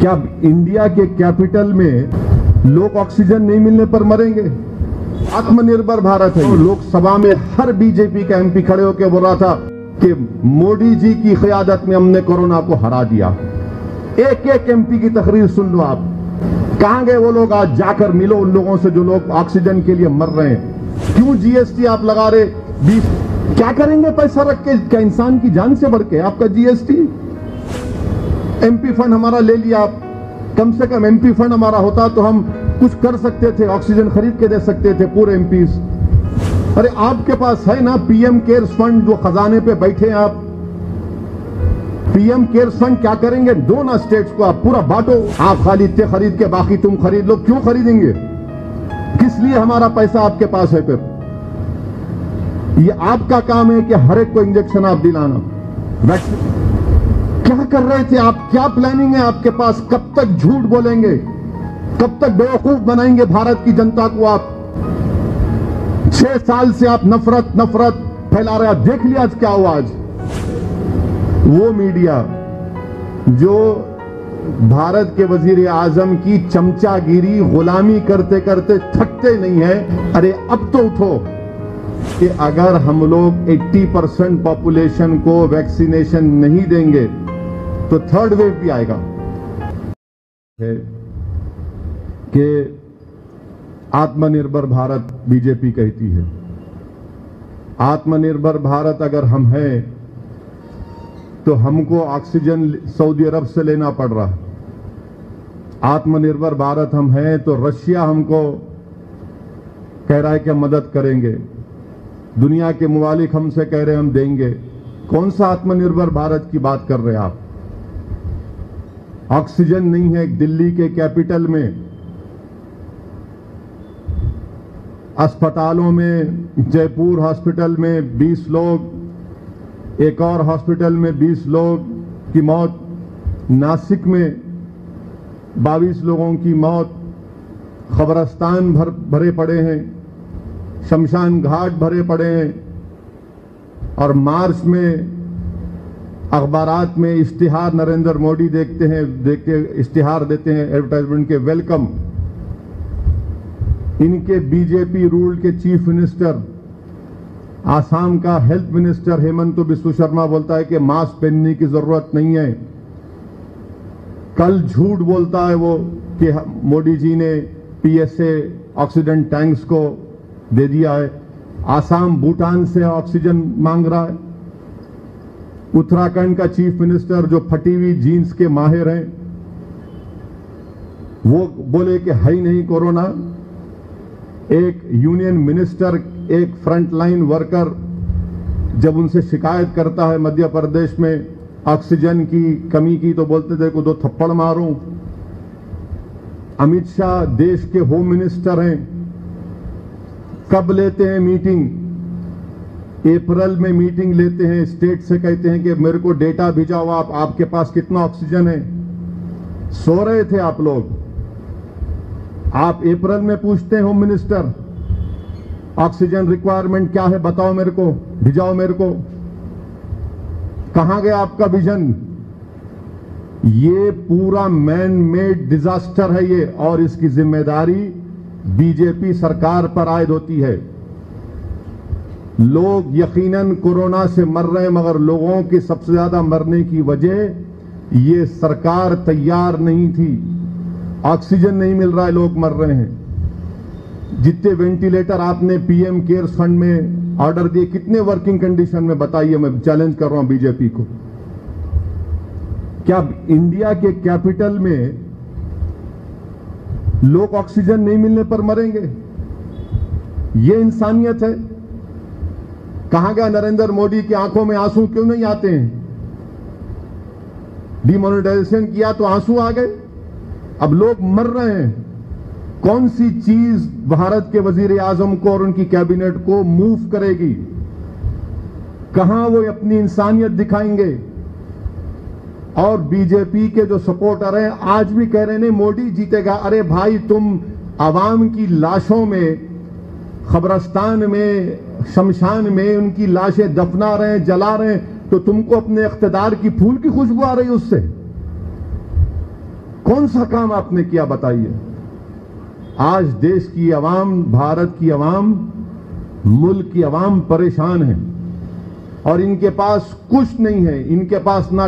क्या इंडिया के कैपिटल में लोग ऑक्सीजन नहीं मिलने पर मरेंगे? आत्मनिर्भर भारत है। लोकसभा में हर बीजेपी का एमपी खड़े होकर बोल रहा था कि मोदी जी की क़यादत में हमने कोरोना को हरा दिया। एक एक एमपी की तकरीर सुन लो आप। कहां गए वो लोग? आज जाकर मिलो उन लोगों से जो लोग ऑक्सीजन के लिए मर रहे हैं। क्यों जीएसटी आप लगा रहे? 20 क्या करेंगे पैसा रख के? क्या इंसान की जान से बढ़ के आपका जीएसटी? एमपी फंड हमारा ले लिया आप। कम से कम एमपी फंड हमारा होता तो हम कुछ कर सकते थे, ऑक्सीजन खरीद के दे सकते थे पूरे एमपीज। अरे आपके पास है ना पीएम केयर्स फंड, जो खजाने पे बैठे हैं आप। पीएम केयर्स फंड क्या करेंगे? दो ना स्टेट्स को, आप पूरा बांटो। आप खरीदते खरीद के बाकी तुम खरीद लो। क्यों खरीदेंगे? किस लिए हमारा पैसा आपके पास है? फिर ये आपका काम है कि हर एक को इंजेक्शन आप दिलाना। वैक्सीन क्या कर रहे थे आप? क्या प्लानिंग है आपके पास? कब तक झूठ बोलेंगे? कब तक बेवकूफ बनाएंगे भारत की जनता को आप? 6 साल से आप नफरत फैला रहे हैं। देख लिया आज क्या हुआ। आज वो मीडिया जो भारत के वजीर आजम की चमचागिरी, गुलामी करते करते थकते नहीं है। अरे अब तो उठो कि अगर हम लोग 80% पॉपुलेशन को वैक्सीनेशन नहीं देंगे तो थर्ड वेव भी आएगा। है कि आत्मनिर्भर भारत बीजेपी कहती है। आत्मनिर्भर भारत अगर हम हैं तो हमको ऑक्सीजन सऊदी अरब से लेना पड़ रहा है। आत्मनिर्भर भारत हम हैं तो रशिया हमको कह रहा है कि मदद करेंगे। दुनिया के मुमालिक हमसे कह रहे हैं हम देंगे। कौन सा आत्मनिर्भर भारत की बात कर रहे हैं आप? ऑक्सीजन नहीं है दिल्ली के कैपिटल में। अस्पतालों में, जयपुर हॉस्पिटल में 20 लोग, एक और हॉस्पिटल में 20 लोग की मौत, नासिक में 22 लोगों की मौत, खबरस्तान भरे पड़े हैं, शमशान घाट भरे पड़े हैं। और मार्च में अखबारात में इश्तिहार नरेंद्र मोदी देख के इश्तिहार देते हैं एडवर्टाइजमेंट के, वेलकम। इनके बीजेपी रूल के चीफ मिनिस्टर, आसाम का हेल्थ मिनिस्टर हेमंत बिस्व शर्मा बोलता है कि मास्क पहनने की जरूरत नहीं है। कल झूठ बोलता है वो कि मोदी जी ने पीएसए ऑक्सीजन टैंक्स को दे दिया है। आसाम भूटान से ऑक्सीजन मांग रहा है। उत्तराखंड का चीफ मिनिस्टर जो फटी हुई जीन्स के माहिर हैं, वो बोले कि है ही नहीं कोरोना। एक यूनियन मिनिस्टर, एक फ्रंटलाइन वर्कर जब उनसे शिकायत करता है मध्य प्रदेश में ऑक्सीजन की कमी की, तो बोलते थे को 2 थप्पड़ मारूं। अमित शाह देश के होम मिनिस्टर हैं। कब लेते हैं मीटिंग? अप्रैल में मीटिंग लेते हैं। स्टेट से कहते हैं कि मेरे को डेटा भिजाओ, आपके पास कितना ऑक्सीजन है। सो रहे थे आप लोग। आप अप्रैल में पूछते हैं होम मिनिस्टर ऑक्सीजन रिक्वायरमेंट क्या है, बताओ मेरे को, भिजाओ मेरे को। कहां गया आपका विजन? ये पूरा मैन मेड डिजास्टर है ये, और इसकी जिम्मेदारी बीजेपी सरकार पर आयद होती है। लोग यकीनन कोरोना से मर रहे हैं, मगर लोगों की सबसे ज्यादा मरने की वजह ये सरकार तैयार नहीं थी। ऑक्सीजन नहीं मिल रहा है, लोग मर रहे हैं। जितने वेंटिलेटर आपने पीएम केयर्स फंड में ऑर्डर दिए, कितने वर्किंग कंडीशन में बताइए? मैं चैलेंज कर रहा हूं बीजेपी को। क्या इंडिया के कैपिटल में लोग ऑक्सीजन नहीं मिलने पर मरेंगे? ये इंसानियत है? कहां गया नरेंद्र मोदी की आंखों में आंसू क्यों नहीं आते हैं? डिमोनेटाइजेशन किया तो आंसू आ गए। अब लोग मर रहे हैं। कौन सी चीज भारत के वजीर आजम को और उनकी कैबिनेट को मूव करेगी? कहां वो अपनी इंसानियत दिखाएंगे? और बीजेपी के जो सपोर्टर हैं आज भी कह रहे हैं मोदी जीतेगा। अरे भाई, तुम आवाम की लाशों में, खबरस्तान में, शमशान में उनकी लाशें दफना रहे हैं, जला रहे हैं, तो तुमको अपने इख्तिदार की फूल की खुशबू आ रही है उससे। कौन सा काम आपने किया बताइए। आज देश की आवाम, भारत की आवाम, मुल्क की आवाम परेशान है और इनके पास कुछ नहीं है। इनके पास ना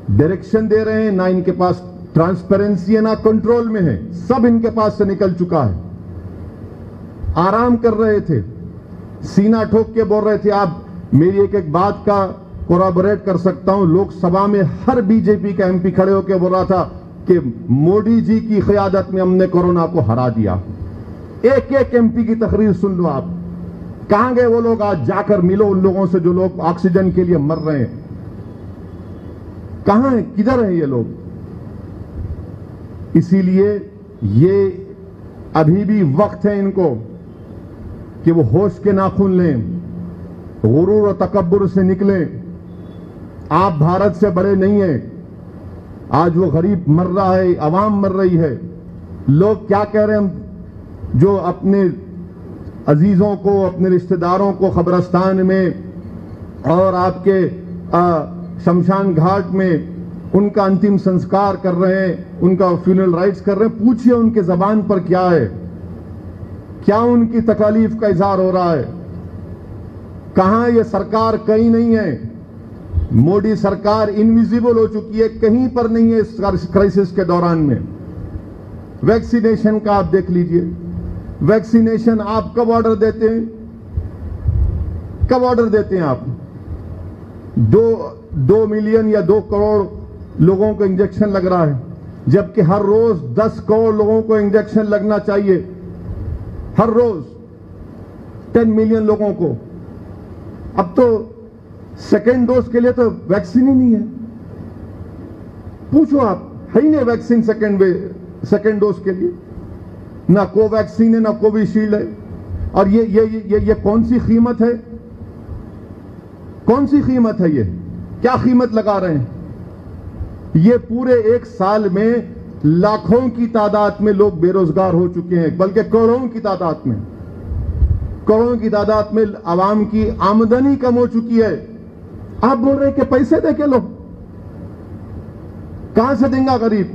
डायरेक्शन दे रहे हैं, ना इनके पास ट्रांसपेरेंसी है, ना कंट्रोल में है। सब इनके पास से निकल चुका है। आराम कर रहे थे, सीना ठोक के बोल रहे थे। आप मेरी एक एक बात का कोराबोरेट कर सकता हूं। लोकसभा में हर बीजेपी का एमपी खड़े होकर बोल रहा था कि मोदी जी की क़यादत में हमने कोरोना को हरा दिया। एक एक एमपी की तकरीर सुन लो आप। कहां गए वो लोग? आज जाकर मिलो उन लोगों से जो लोग ऑक्सीजन के लिए मर रहे हैं। कहां है, किधर है ये लोग? इसीलिए ये अभी भी वक्त है इनको कि वो होश के नाखून लें, गुरूर और तकब्बुर से निकलें। आप भारत से बड़े नहीं हैं। आज वो गरीब मर रहा है, अवाम मर रही है। लोग क्या कह रहे हैं? जो अपने अजीजों को, अपने रिश्तेदारों को कब्रिस्तान में और आपके शमशान घाट में उनका अंतिम संस्कार कर रहे हैं, उनका फ्यूनरल राइट्स कर रहे हैं, पूछिए उनके जबान पर क्या है, क्या उनकी तकलीफ का इजहार हो रहा है? कहां ये सरकार? कहीं नहीं है। मोदी सरकार इनविजिबल हो चुकी है, कहीं पर नहीं है इस क्राइसिस के दौरान में। वैक्सीनेशन का आप देख लीजिए। वैक्सीनेशन आप कब ऑर्डर देते हैं? कब ऑर्डर देते हैं आप? 2 मिलियन या 2 करोड़ लोगों को इंजेक्शन लग रहा है, जबकि हर रोज 10 करोड़ लोगों को इंजेक्शन लगना चाहिए। हर रोज 10 मिलियन लोगों को। अब तो सेकेंड डोज के लिए तो वैक्सीन ही नहीं है। पूछो आप, है ही नहीं वैक्सीन सेकेंड डोज के लिए। ना कोवैक्सीन है, ना कोविशील्ड है। और ये कौन सी कीमत है? कौन सी कीमत है? ये क्या कीमत लगा रहे हैं? ये पूरे 1 साल में लाखों की तादाद में लोग बेरोजगार हो चुके हैं, बल्कि करोड़ों की तादाद में। करोड़ों की तादाद में आवाम की आमदनी कम हो चुकी है। आप बोल रहे हैं कि पैसे दे के लो। कहां से देंगे गरीब?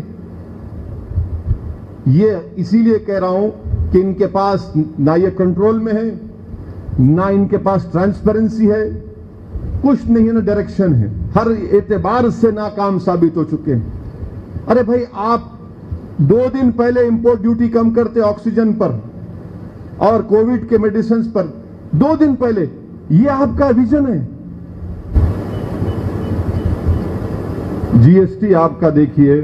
ये इसीलिए कह रहा हूं कि इनके पास ना ये कंट्रोल में है, ना इनके पास ट्रांसपेरेंसी है, कुछ नहीं है, ना डायरेक्शन है। हर एतबार से नाकाम साबित हो चुके हैं। अरे भाई, आप 2 दिन पहले इंपोर्ट ड्यूटी कम करते ऑक्सीजन पर और कोविड के मेडिसिन पर। 2 दिन पहले। ये आपका विजन है। जीएसटी आपका देखिए,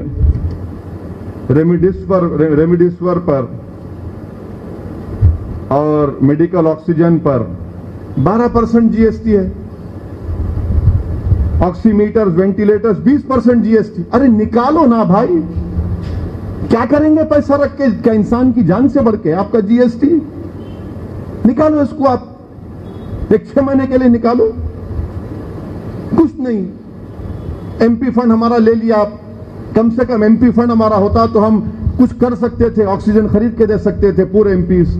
रेमडेसिविर पर और मेडिकल ऑक्सीजन पर 12% जीएसटी है। Oximeters, ventilators 20% GST. अरे निकालो ना भाई, क्या करेंगे पैसा रख के? क्या इंसान की जान से बढ़ के आपका जीएसटी? निकालो इसको आप, 6 महीने के लिए निकालो। कुछ नहीं। एमपी फंड हमारा ले लिया आप। कम से कम एमपी फंड हमारा होता तो हम कुछ कर सकते थे, ऑक्सीजन खरीद के दे सकते थे पूरे एमपीज।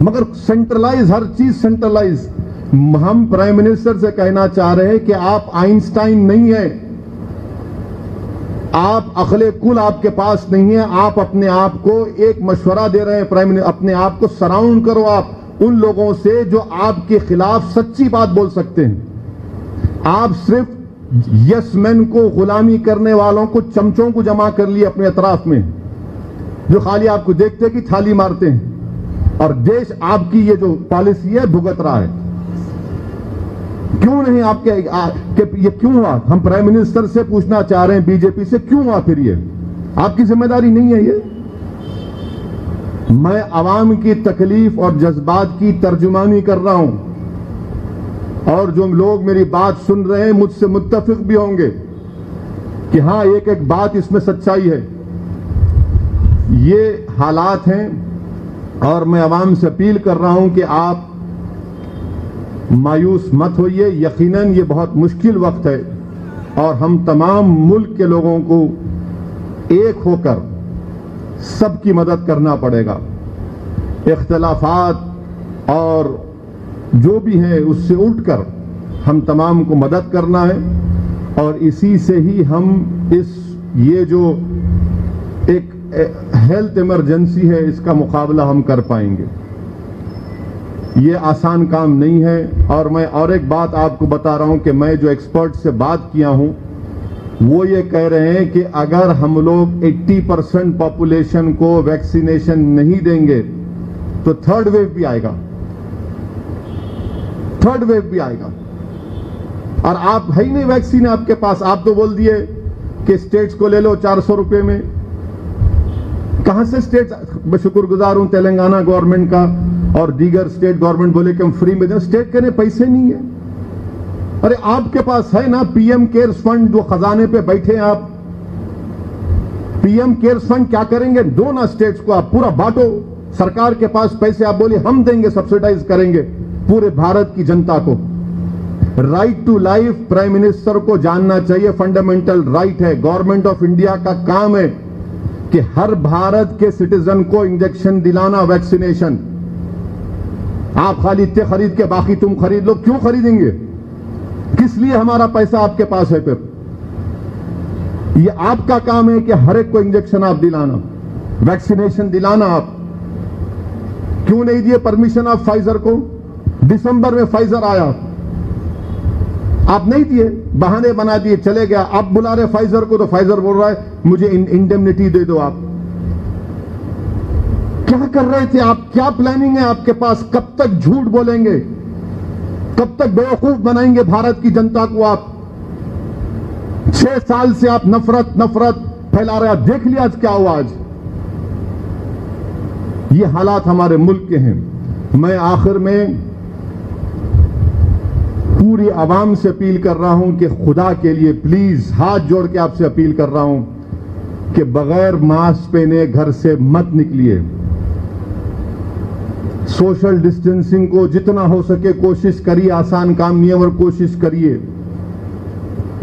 मगर सेंट्रलाइज, हर चीज सेंट्रलाइज। हम प्राइम मिनिस्टर से कहना चाह रहे हैं कि आप आइंस्टाइन नहीं है, आप अक्ले कुल आपके पास नहीं है। आप अपने आप को एक मशवरा दे रहे हैं प्राइम मिनिस्टर, अपने आप को सराउंड करो आप उन लोगों से जो आपके खिलाफ सच्ची बात बोल सकते हैं। आप सिर्फ यस मैन को, गुलामी करने वालों को, चमचों को जमा कर लिए अपने अतराफ में, जो खाली आपको देखते कि थाली मारते हैं, और देश आपकी ये जो पॉलिसी है भुगत रहा है। क्यों नहीं आपके ये क्यों हुआ? हम प्राइम मिनिस्टर से पूछना चाह रहे हैं, बीजेपी से, क्यों हुआ फिर ये? आपकी जिम्मेदारी नहीं है ये? मैं आवाम की तकलीफ और जज्बात की तर्जुमानी कर रहा हूं, और जो लोग मेरी बात सुन रहे हैं मुझसे मुत्तफिक भी होंगे कि हां, एक एक बात इसमें सच्चाई है। ये हालात हैं, और मैं आवाम से अपील कर रहा हूं कि आप मायूस मत होइए। यकीनन ये बहुत मुश्किल वक्त है, और हम तमाम मुल्क के लोगों को एक होकर सबकी मदद करना पड़ेगा। इख्तिलाफात और जो भी है उससे उठकर हम तमाम को मदद करना है, और इसी से ही हम ये जो एक हेल्थ इमरजेंसी है, इसका मुकाबला हम कर पाएंगे। ये आसान काम नहीं है। और मैं और एक बात आपको बता रहा हूं कि मैं जो एक्सपर्ट से बात किया हूं वो ये कह रहे हैं कि अगर हम लोग 80% पॉपुलेशन को वैक्सीनेशन नहीं देंगे तो थर्ड वेव भी आएगा, थर्ड वेव भी आएगा। और आप है ही नहीं वैक्सीन आपके पास, आप तो बोल दिए कि स्टेट्स को ले लो 400 रुपए में। कहां से स्टेट्स, मैं शुक्रगुजार हूं तेलंगाना गवर्नमेंट का और दीगर स्टेट गवर्नमेंट बोले कि हम फ्री में दें, स्टेट के पैसे नहीं है। अरे आपके पास है ना पीएम केयर्स फंड, जो खजाने पे बैठे हैं आप। पीएम केयर्स फंड क्या करेंगे, दो ना स्टेट्स को, आप पूरा बांटो। सरकार के पास पैसे, आप बोलिए हम देंगे, सब्सिडाइज करेंगे पूरे भारत की जनता को। Right to life prime minister को जानना चाहिए, फंडामेंटल राइट है। गवर्नमेंट ऑफ इंडिया का काम है कि हर भारत के सिटीजन को इंजेक्शन दिलाना, वैक्सीनेशन। आप खाली इतने खरीद के बाकी तुम खरीद लो, क्यों खरीदेंगे? किस लिए हमारा पैसा आपके पास है? फिर ये आपका काम है कि हर एक को इंजेक्शन आप दिलाना, वैक्सीनेशन दिलाना। आप क्यों नहीं दिए परमिशन आप फाइजर को? दिसंबर में फाइजर आया, आप नहीं दिए, बहाने बना दिए, चले गया। आप बुला रहे फाइजर को तो फाइजर बोल रहा है मुझे इंडेमनिटी दे दो। आप क्या कर रहे थे? आप क्या प्लानिंग है आपके पास? कब तक झूठ बोलेंगे? कब तक बेवकूफ बनाएंगे भारत की जनता को? आप 6 साल से आप नफरत नफरत फैला रहे हैं। देख लिया आज क्या हुआ। आज ये हालात हमारे मुल्क के हैं। मैं आखिर में पूरी आवाम से अपील कर रहा हूं कि खुदा के लिए प्लीज हाथ जोड़ के आपसे अपील कर रहा हूं कि बगैर मास्क पहने घर से मत निकलिए। सोशल डिस्टेंसिंग को जितना हो सके कोशिश करिए, आसान काम नहीं है और कोशिश करिए।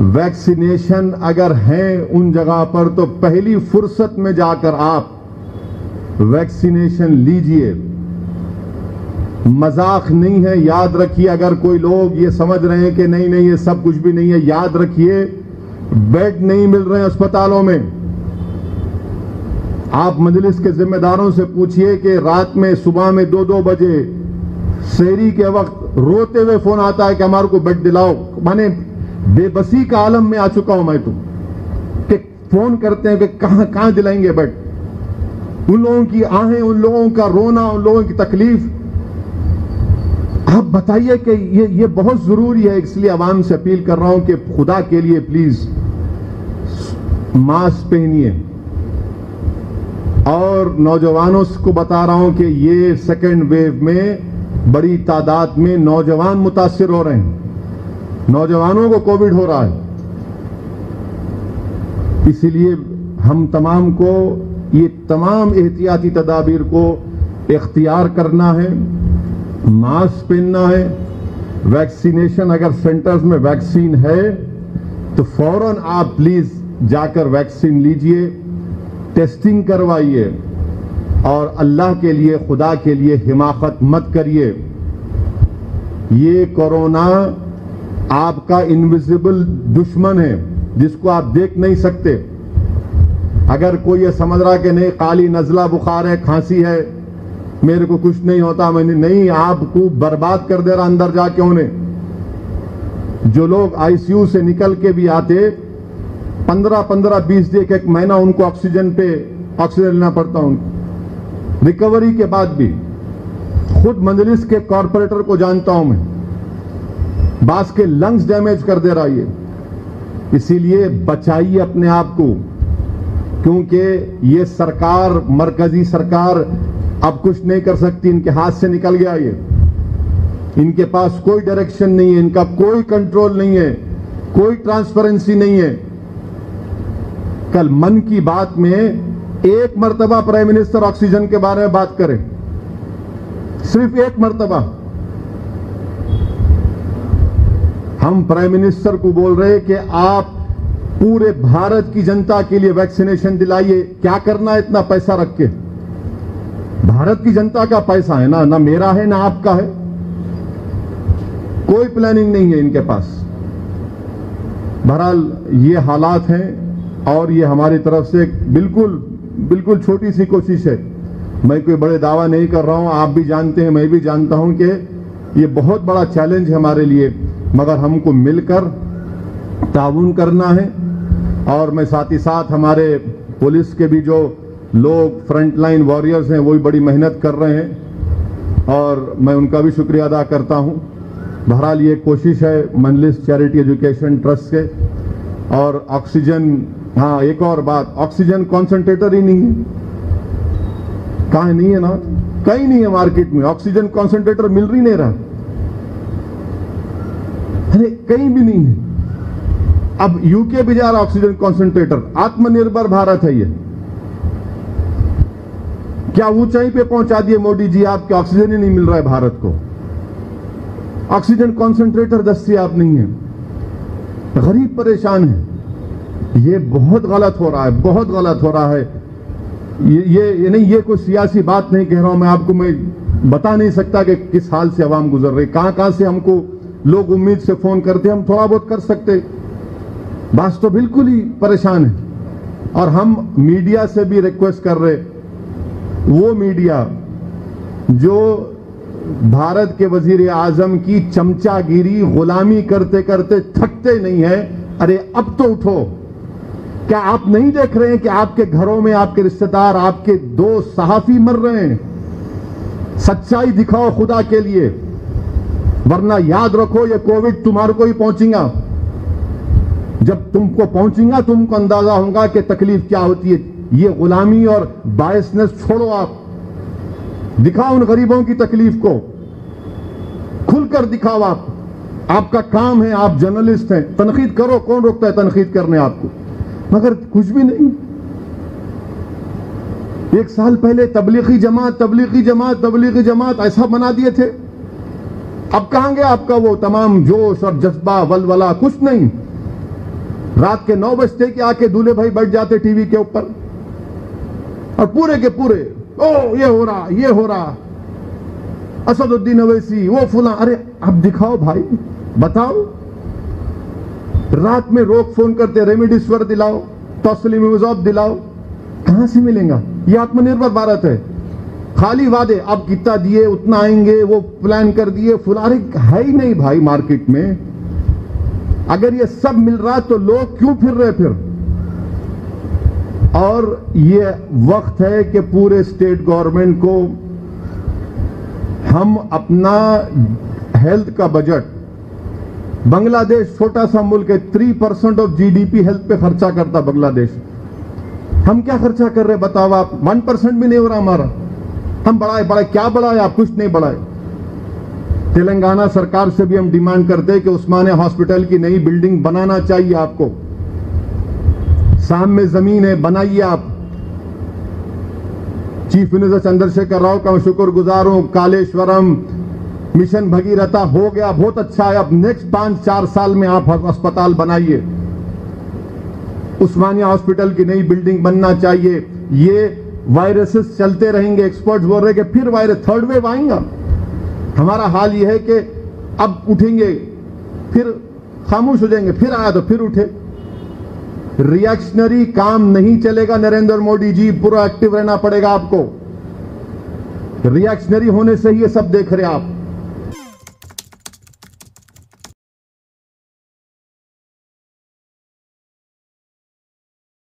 वैक्सीनेशन अगर है उन जगह पर तो पहली फुर्सत में जाकर आप वैक्सीनेशन लीजिए। मजाक नहीं है, याद रखिए। अगर कोई लोग ये समझ रहे हैं कि नहीं नहीं ये सब कुछ भी नहीं है, याद रखिए बेड नहीं मिल रहे हैं अस्पतालों में। आप मजलिस के जिम्मेदारों से पूछिए कि रात में सुबह में 2-2 बजे शहरी के वक्त रोते हुए फोन आता है कि हमारे को बेड दिलाओ। माने बेबसी का आलम में आ चुका हूं मैं तो, कि फोन करते हैं कि कहां दिलाएंगे बेड। उन लोगों की आहें, उन लोगों का रोना, उन लोगों की तकलीफ। आप बताइए कि ये बहुत जरूरी है। इसलिए आवाम से अपील कर रहा हूं कि खुदा के लिए प्लीज मास्क पहनिए। और नौजवानों को बता रहा हूं कि ये सेकेंड वेव में बड़ी तादाद में नौजवान मुतासिर हो रहे हैं। नौजवानों को कोविड हो रहा है। इसीलिए हम तमाम को ये तमाम एहतियाती तदाबीर को इख्तियार करना है, मास्क पहनना है। वैक्सीनेशन अगर सेंटर्स में वैक्सीन है तो फौरन आप प्लीज जाकर वैक्सीन लीजिए, टेस्टिंग करवाइए और अल्लाह के लिए, खुदा के लिए हिमाकत मत करिए। ये कोरोना आपका इनविजिबल दुश्मन है जिसको आप देख नहीं सकते। अगर कोई ये समझ रहा कि नहीं काली नजला बुखार है, खांसी है, मेरे को कुछ नहीं होता, मैंने नहीं, आपको बर्बाद कर दे रहा अंदर जाके उन्हें। जो लोग आईसीयू से निकल के भी आते 15-15, 20 दिन, एक महीना उनको ऑक्सीजन लेना पड़ता उनको रिकवरी के बाद भी। खुद मजलिस के कॉरपोरेटर को जानता हूं मैं, बास के लंग्स डैमेज कर दे रहा है। इसीलिए बचाइए अपने आप को, क्योंकि ये सरकार, मरकजी सरकार अब कुछ नहीं कर सकती। इनके हाथ से निकल गया ये। इनके पास कोई डायरेक्शन नहीं है, इनका कोई कंट्रोल नहीं है, कोई ट्रांसपेरेंसी नहीं है। कल मन की बात में एक मर्तबा प्राइम मिनिस्टर ऑक्सीजन के बारे में बात करें, सिर्फ एक मर्तबा। हम प्राइम मिनिस्टर को बोल रहे हैं कि आप पूरे भारत की जनता के लिए वैक्सीनेशन दिलाइए। क्या करना है इतना पैसा रख के? भारत की जनता का पैसा है ना मेरा है ना आपका है। कोई प्लानिंग नहीं है इनके पास। बहरहाल ये हालात हैं और ये हमारी तरफ से बिल्कुल बिल्कुल छोटी सी कोशिश है। मैं कोई बड़े दावा नहीं कर रहा हूं, आप भी जानते हैं, मैं भी जानता हूं कि ये बहुत बड़ा चैलेंज है हमारे लिए, मगर हमको मिलकर ताउन करना है। और मैं साथ ही साथ हमारे पुलिस के भी जो लोग फ्रंटलाइन वॉरियर्स हैं वो भी बड़ी मेहनत कर रहे हैं और मैं उनका भी शुक्रिया अदा करता हूं। बहरहाल ये कोशिश है मजलिस चैरिटी एजुकेशन ट्रस्ट के। और ऑक्सीजन, हाँ एक और बात, ऑक्सीजन कॉन्सेंट्रेटर ही नहीं है। कहाँ नहीं है ना, कहीं नहीं है मार्केट में, ऑक्सीजन कॉन्सेंट्रेटर मिल ही नहीं रहा, अरे कहीं भी नहीं है। अब यूके भी जा रहा ऑक्सीजन कॉन्सेंट्रेटर, आत्मनिर्भर भारत है ये। क्या ऊंचाई पे पहुंचा दिए मोदी जी आपके, ऑक्सीजन ही नहीं मिल रहा है भारत को, ऑक्सीजन कॉन्सेंट्रेटर दस्तियाब नहीं है, गरीब परेशान है। ये बहुत गलत हो रहा है, बहुत गलत हो रहा है। ये नहीं, ये कोई सियासी बात नहीं कह रहा हूं मैं आपको, मैं बता नहीं सकता कि किस हाल से आवाम गुजर रही, कहां से हमको लोग उम्मीद से फोन करते, हम थोड़ा बहुत कर सकते, बात तो बिल्कुल ही परेशान है। और हम मीडिया से भी रिक्वेस्ट कर रहे, वो मीडिया जो भारत के वजीर आजम की चमचागिरी, गुलामी करते करते थकते नहीं है, अरे अब तो उठो। क्या आप नहीं देख रहे हैं कि आपके घरों में आपके रिश्तेदार, आपके दोस्त, सहाफी मर रहे हैं? सच्चाई दिखाओ खुदा के लिए, वरना याद रखो ये कोविड तुम्हारे को ही पहुंचेगा। जब तुमको पहुंचेगा तुमको अंदाजा होगा कि तकलीफ क्या होती है। ये गुलामी और बायसनेस छोड़ो, आप दिखाओ उन गरीबों की तकलीफ को, खुलकर दिखाओ। आप, आपका काम है, आप जर्नलिस्ट हैं, तनकीद करो, कौन रोकता है तनकीद करने आपको, मगर कुछ भी नहीं। एक साल पहले तबलीगी जमात, तबलीगी जमात, तबलीगी जमात ऐसा बना दिए थे, अब कहां गया आपका वो तमाम जोश और जज्बा, वलवला, कुछ नहीं। रात के 9 बजते कि आके दूल्हे भाई बैठ जाते टीवी के ऊपर और पूरे के पूरे, ओ ये हो रहा, ये हो रहा, असदुद्दीन अवैसी, वो फुला, अरे अब दिखाओ भाई, बताओ। रात में रोक फोन करते, रेमडेसिविर दिलाओ, टोसिलिमेब दिलाओ, कहां से मिलेगा? ये आत्मनिर्भर भारत है। खाली वादे, अब कितना दिए उतना आएंगे, वो प्लान कर दिए, फुला, अरे है ही नहीं भाई मार्केट में। अगर ये सब मिल रहा तो लोग क्यों फिर रहे फिर? और ये वक्त है कि पूरे स्टेट गवर्नमेंट को हम अपना हेल्थ का बजट, बांग्लादेश छोटा सा मुल्क है, 3% ऑफ जीडीपी हेल्थ पे खर्चा करता बांग्लादेश। हम क्या खर्चा कर रहे बताओ आप? 1% भी नहीं हो रहा हमारा। हम बढ़ाए, क्या बढ़ाए? आप कुछ नहीं बढ़ाए। तेलंगाना सरकार से भी हम डिमांड करते हैं कि उस्मानिया हॉस्पिटल की नई बिल्डिंग बनाना चाहिए आपको, सामने जमीन है, बनाइए आप। चीफ मिनिस्टर चंद्रशेखर राव का मैं शुक्रगुजार हूं। कालेश्वरम, मिशन भगीरथा हो गया, बहुत अच्छा है। अब नेक्स्ट 5-4 साल में आप अस्पताल बनाइए। उस्मानिया हॉस्पिटल की नई बिल्डिंग बनना चाहिए। ये वायरसेस चलते रहेंगे, एक्सपर्ट्स बोल रहे कि फिर वायरस थर्ड वेव आएगा। हमारा हाल यह है कि अब उठेंगे फिर खामोश हो जाएंगे, फिर आया तो फिर उठे। रिएक्शनरी काम नहीं चलेगा नरेंद्र मोदी जी, पूरा एक्टिव रहना पड़ेगा आपको। रिएक्शनरी होने से ही ये सब देख रहे आप।